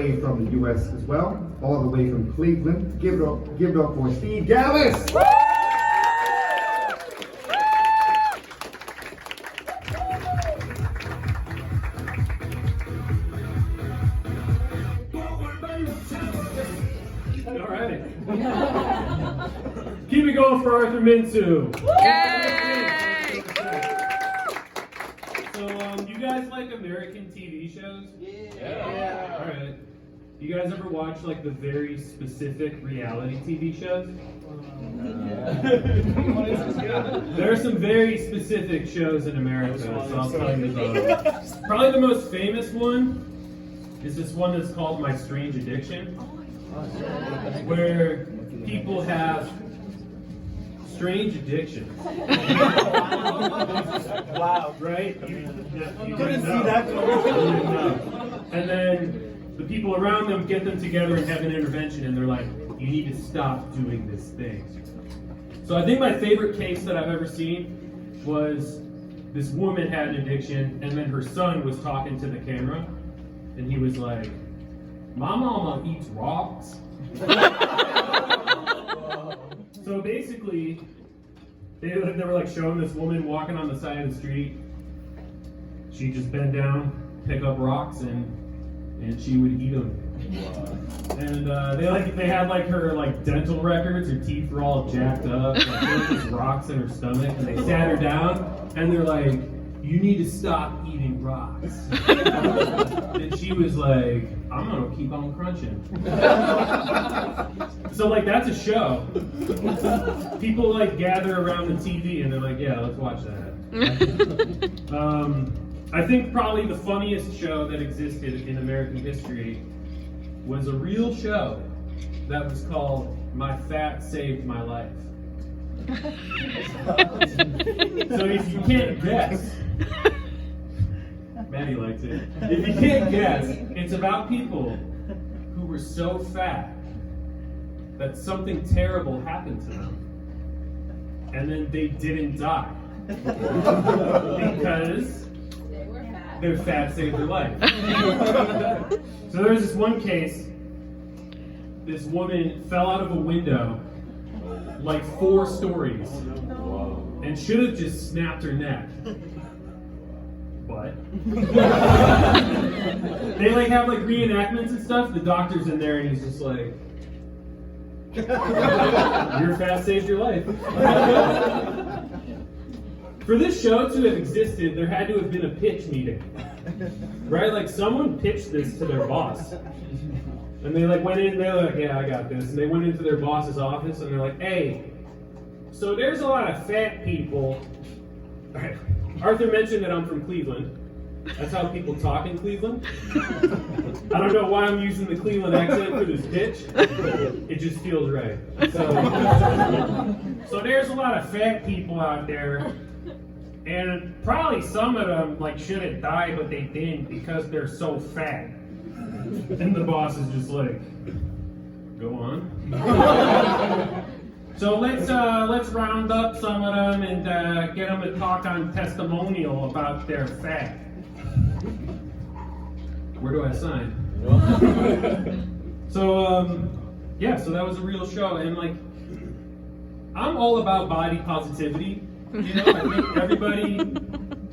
from the U.S. as well, all the way from Cleveland. Give it up for Steve Gallus. All right. Keep it going for Arthur Minsu. Yay! So, you guys like American TV shows? Yeah. All right. You guys ever watch like the very specific reality TV shows? There are some very specific shows in America, so I'll tell you about it. Probably the most famous one is this one that's called My Strange Addiction, where people have strange addictions. Wow. Right? You Couldn't see that coming. And then the people around them get them together and have an intervention, and they're like, you need to stop doing this thing. So I think my favorite case that I've ever seen was this woman had an addiction, and then her son was talking to the camera, and he was like, my mama eats rocks. So basically, they were like showing this woman walking on the side of the street. She'd just bend down, pick up rocks, and she would eat them. And they had like her like dental records. Her teeth were all jacked up. Like, there was just rocks in her stomach, and they sat her down, and they're like, "You need to stop eating rocks." And she was like, "I'm gonna keep on crunching." So like that's a show. People like gather around the TV and they're like, "Yeah, let's watch that." I think probably the funniest show that existed in American history was a real show that was called My Fat Saved My Life. So if you can't guess, Maddie likes it. If you can't guess, it's about people who were so fat that something terrible happened to them, and then they didn't die because their fat saved their life. So there's this one case. This woman fell out of a window like 4 stories and should have just snapped her neck. But they like have like reenactments and stuff. The doctor's in there and he's just like, your fat saved your life. For this show to have existed, there had to have been a pitch meeting. Right? Like someone pitched this to their boss. And they like went in, they're like, yeah, I got this. And they went into their boss's office and they're like, hey, so there's a lot of fat people. Arthur mentioned that I'm from Cleveland. That's how people talk in Cleveland. I don't know why I'm using the Cleveland accent for this pitch. It just feels right. So there's a lot of fat people out there. And probably some of them like should have died, but they didn't because they're so fat. And the boss is just like, go on. So let's round up some of them and get them to talk on testimonial about their fat. Where do I sign? So yeah, so that was a real show, and like I'm all about body positivity. You know, I think everybody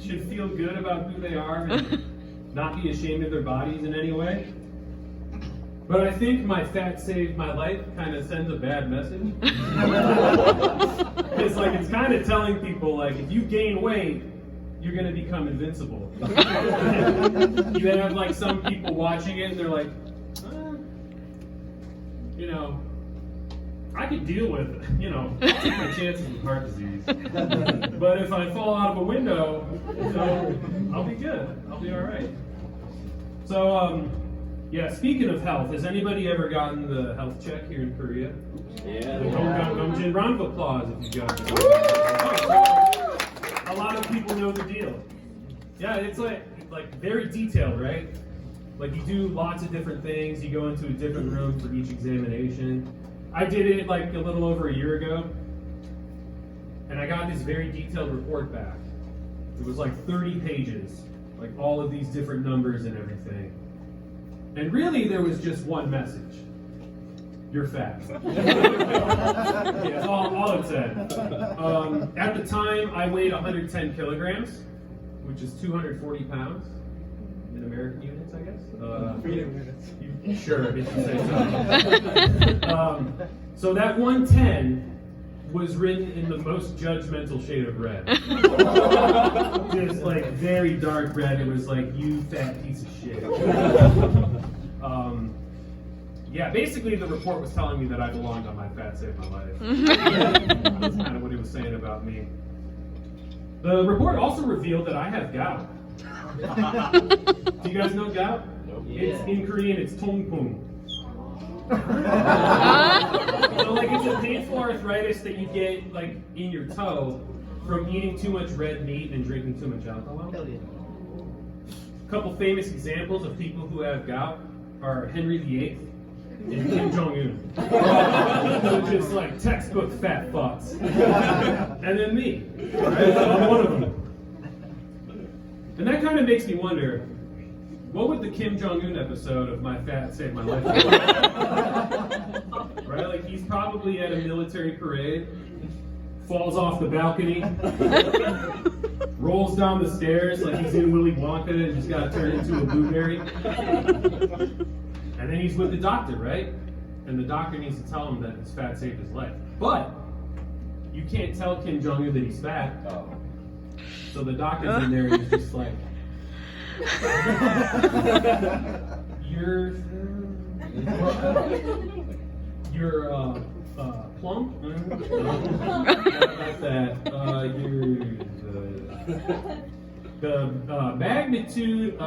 should feel good about who they are and not be ashamed of their bodies in any way. But I think My Fat Saved My Life kind of sends a bad message. It's like, it's kind of telling people, like, if you gain weight, you're going to become invincible. You have, like, some people watching it, and they're like, you know, I could deal with it, you know, I'll take my chances with heart disease. But if I fall out of a window, you know, I'll be good. I'll be all right. So, yeah, speaking of health, has anybody ever gotten the health check here in Korea? Yeah. Round of applause if you got it. A lot of people know the deal. Yeah, it's like very detailed, right? Like you do lots of different things. You go into a different room for each examination. I did it like a little over a year ago, and I got this very detailed report back. It was like 30 pages, like all of these different numbers and everything. And really, there was just one message. You're fat. That's all it said. At the time, I weighed 110 kilograms, which is 240 pounds in American units, I guess. Sure, if you say so. So that 110 was written in the most judgmental shade of red. Just like very dark red. It was like, you fat piece of shit. Yeah, basically the report was telling me that I belonged on My Fat Saved My Life. That's kind of what it was saying about me. The report also revealed that I have gout. Do you guys know gout? Nope. It's in Korean, it's tongpung. So like it's a painful arthritis that you get like in your toe from eating too much red meat and drinking too much alcohol. A couple famous examples of people who have gout are Henry VIII and Kim Jong-un. Which is like textbook fat fucks. And then me. Right? I'm one of them. And that kind of makes me wonder, what would the Kim Jong-un episode of My Fat Saved My Life be like? Right? Like he's probably at a military parade, falls off the balcony, rolls down the stairs like he's in Willy Wonka and just got turned into a blueberry. And then he's with the doctor, right? And the doctor needs to tell him that his fat saved his life. But you can't tell Kim Jong-un that he's fat. So the doctor's in there and he's just like, you're plump? Not that. The magnitude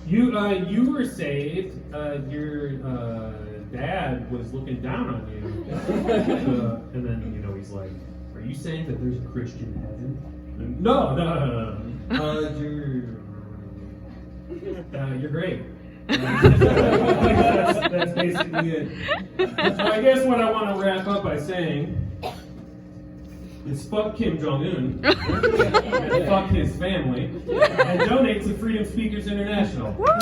you were saved. Your dad was looking down on you. And then he's like, "Are you saying that there's a Christian heaven?" And, no. You're great. That's basically it. So I guess what I want to wrap up by saying is fuck Kim Jong-un and fuck his family and donate to Freedom Speakers International. Ron,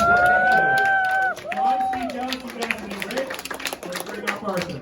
speak out, you guys are great. Let's bring up Arthur.